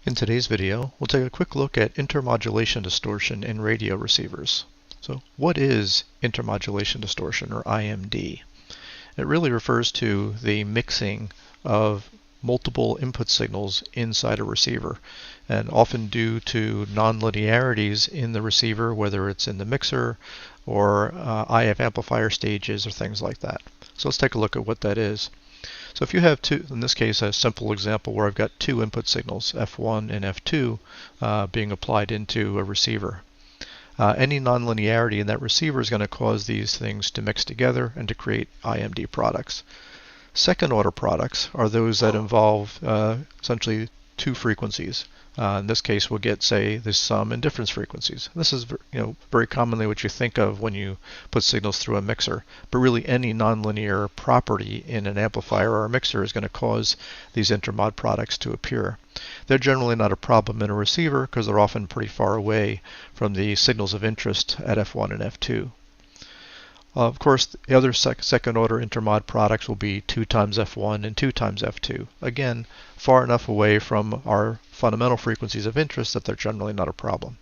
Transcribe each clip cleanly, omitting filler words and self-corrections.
In today's video, we'll take a quick look at intermodulation distortion in radio receivers. So what is intermodulation distortion, or IMD? It really refers to the mixing of multiple input signals inside a receiver, and often due to nonlinearities in the receiver, whether it's in the mixer or IF amplifier stages or things like that. So let's take a look at what that is. So if you have two, in this case a simple example where I've got two input signals, F1 and F2, being applied into a receiver. Any nonlinearity in that receiver is going to cause these things to mix together and to create IMD products. Second order products are those that involve essentially two frequencies. In this case, we'll get, say, the sum and difference frequencies. This is very commonly what you think of when you put signals through a mixer. But really, any nonlinear property in an amplifier or a mixer is going to cause these intermod products to appear. They're generally not a problem in a receiver because they're often pretty far away from the signals of interest at F1 and F2. Of course, the other second order intermod products will be 2 times F1 and 2 times F2. Again, far enough away from our fundamental frequencies of interest that they're generally not a problem.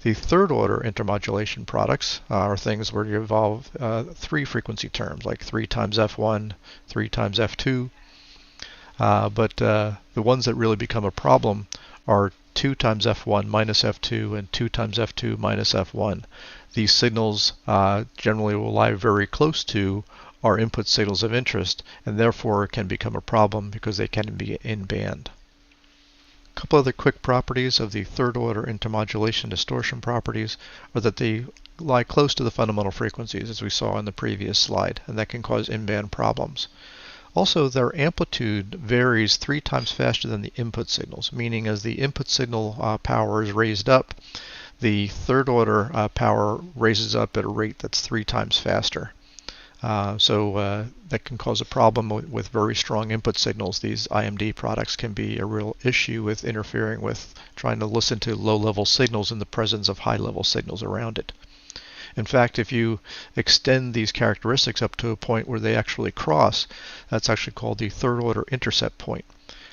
The third order intermodulation products are things where you involve three frequency terms, like 3 times F1, 3 times F2. But the ones that really become a problem are 2 times F1 minus F2 and 2 times F2 minus F1. These signals generally will lie very close to our input signals of interest, and therefore can become a problem because they can be in band. A couple other quick properties of the third order intermodulation distortion properties are that they lie close to the fundamental frequencies, as we saw in the previous slide, and that can cause in-band problems. Also, their amplitude varies 3 times faster than the input signals, meaning as the input signal power is raised up, the third order power raises up at a rate that's 3 times faster. So that can cause a problem with very strong input signals. These IMD products can be a real issue with interfering with trying to listen to low-level signals in the presence of high-level signals around it. In fact, if you extend these characteristics up to a point where they actually cross, that's actually called the third order intercept point.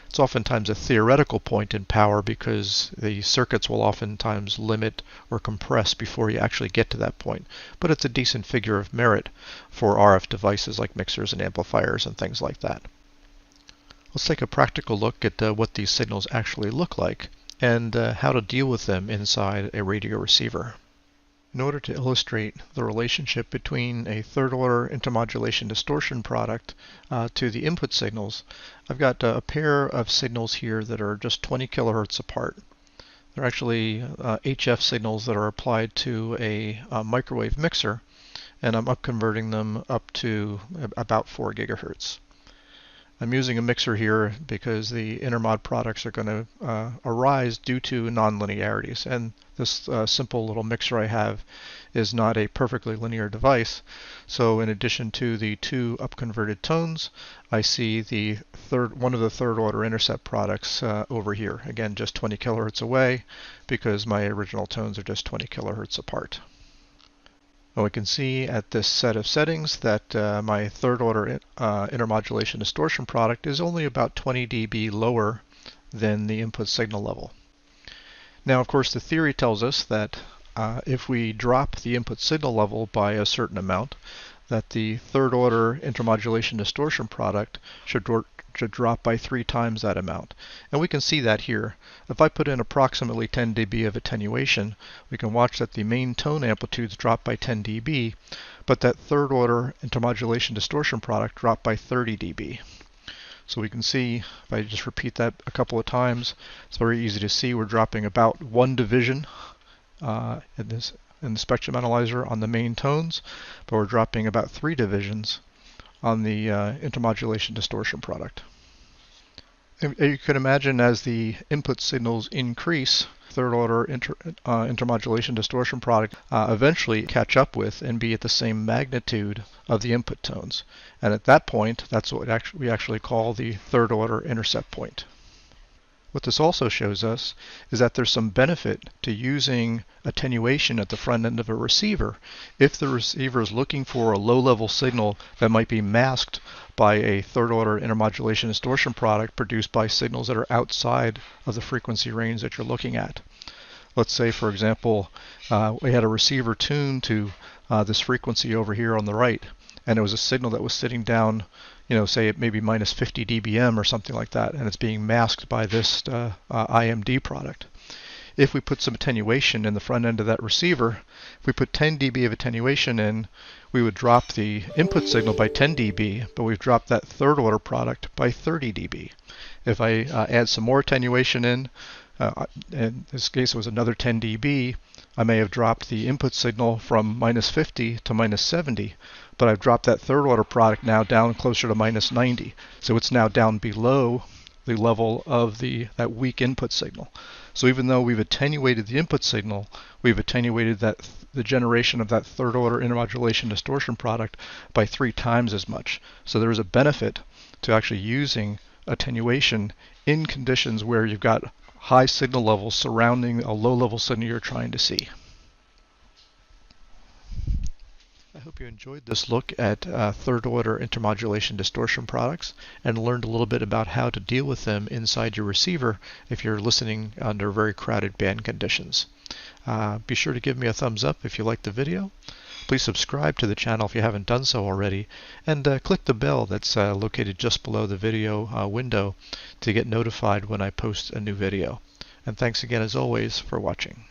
It's oftentimes a theoretical point in power because the circuits will oftentimes limit or compress before you actually get to that point. But it's a decent figure of merit for RF devices like mixers and amplifiers and things like that. Let's take a practical look at what these signals actually look like and how to deal with them inside a radio receiver. In order to illustrate the relationship between a third order intermodulation distortion product to the input signals, I've got a pair of signals here that are just 20 kilohertz apart. They're actually HF signals that are applied to a microwave mixer, and I'm upconverting them up to about 4 gigahertz. I'm using a mixer here because the intermod products are going to arise due to nonlinearities, and this simple little mixer I have is not a perfectly linear device. So in addition to the two upconverted tones, I see the one of the third order intercept products over here. Again, just 20 kilohertz away because my original tones are just 20 kilohertz apart. And we can see at this set of settings that my third order intermodulation distortion product is only about 20 dB lower than the input signal level. Now, of course, the theory tells us that if we drop the input signal level by a certain amount, that the third order intermodulation distortion product should drop by 3 times that amount. And we can see that here. If I put in approximately 10 dB of attenuation, we can watch that the main tone amplitudes drop by 10 dB, but that third order intermodulation distortion product dropped by 30 dB. So we can see, if I just repeat that a couple of times, it's very easy to see we're dropping about 1 division in the spectrum analyzer on the main tones, but we're dropping about 3 divisions on the intermodulation distortion product. And you can imagine as the input signals increase, third order intermodulation distortion product eventually catch up with and be at the same magnitude of the input tones. And at that point, that's what we actually call the third order intercept point. What this also shows us is that there's some benefit to using attenuation at the front end of a receiver if the receiver is looking for a low-level signal that might be masked by a third-order intermodulation distortion product produced by signals that are outside of the frequency range that you're looking at. Let's say, for example, we had a receiver tuned to this frequency over here on the right, and it was a signal that was sitting down, say at maybe minus 50 dBm or something like that, and it's being masked by this IMD product. If we put some attenuation in the front end of that receiver, if we put 10 dB of attenuation in, we would drop the input signal by 10 dB, but we've dropped that third order product by 30 dB. If I add some more attenuation in this case it was another 10 dB, I may have dropped the input signal from minus 50 to minus 70, but I've dropped that third order product now down closer to minus 90. So it's now down below the level of that weak input signal. So even though we've attenuated the input signal, we've attenuated the generation of that third order intermodulation distortion product by 3 times as much. So there is a benefit to actually using attenuation in conditions where you've got high signal levels surrounding a low level signal you're trying to see. I hope you enjoyed this look at third order intermodulation distortion products and learned a little bit about how to deal with them inside your receiver if you're listening under very crowded band conditions. Be sure to give me a thumbs up if you liked the video. Please subscribe to the channel if you haven't done so already, and click the bell that's located just below the video window to get notified when I post a new video. And thanks again as always for watching.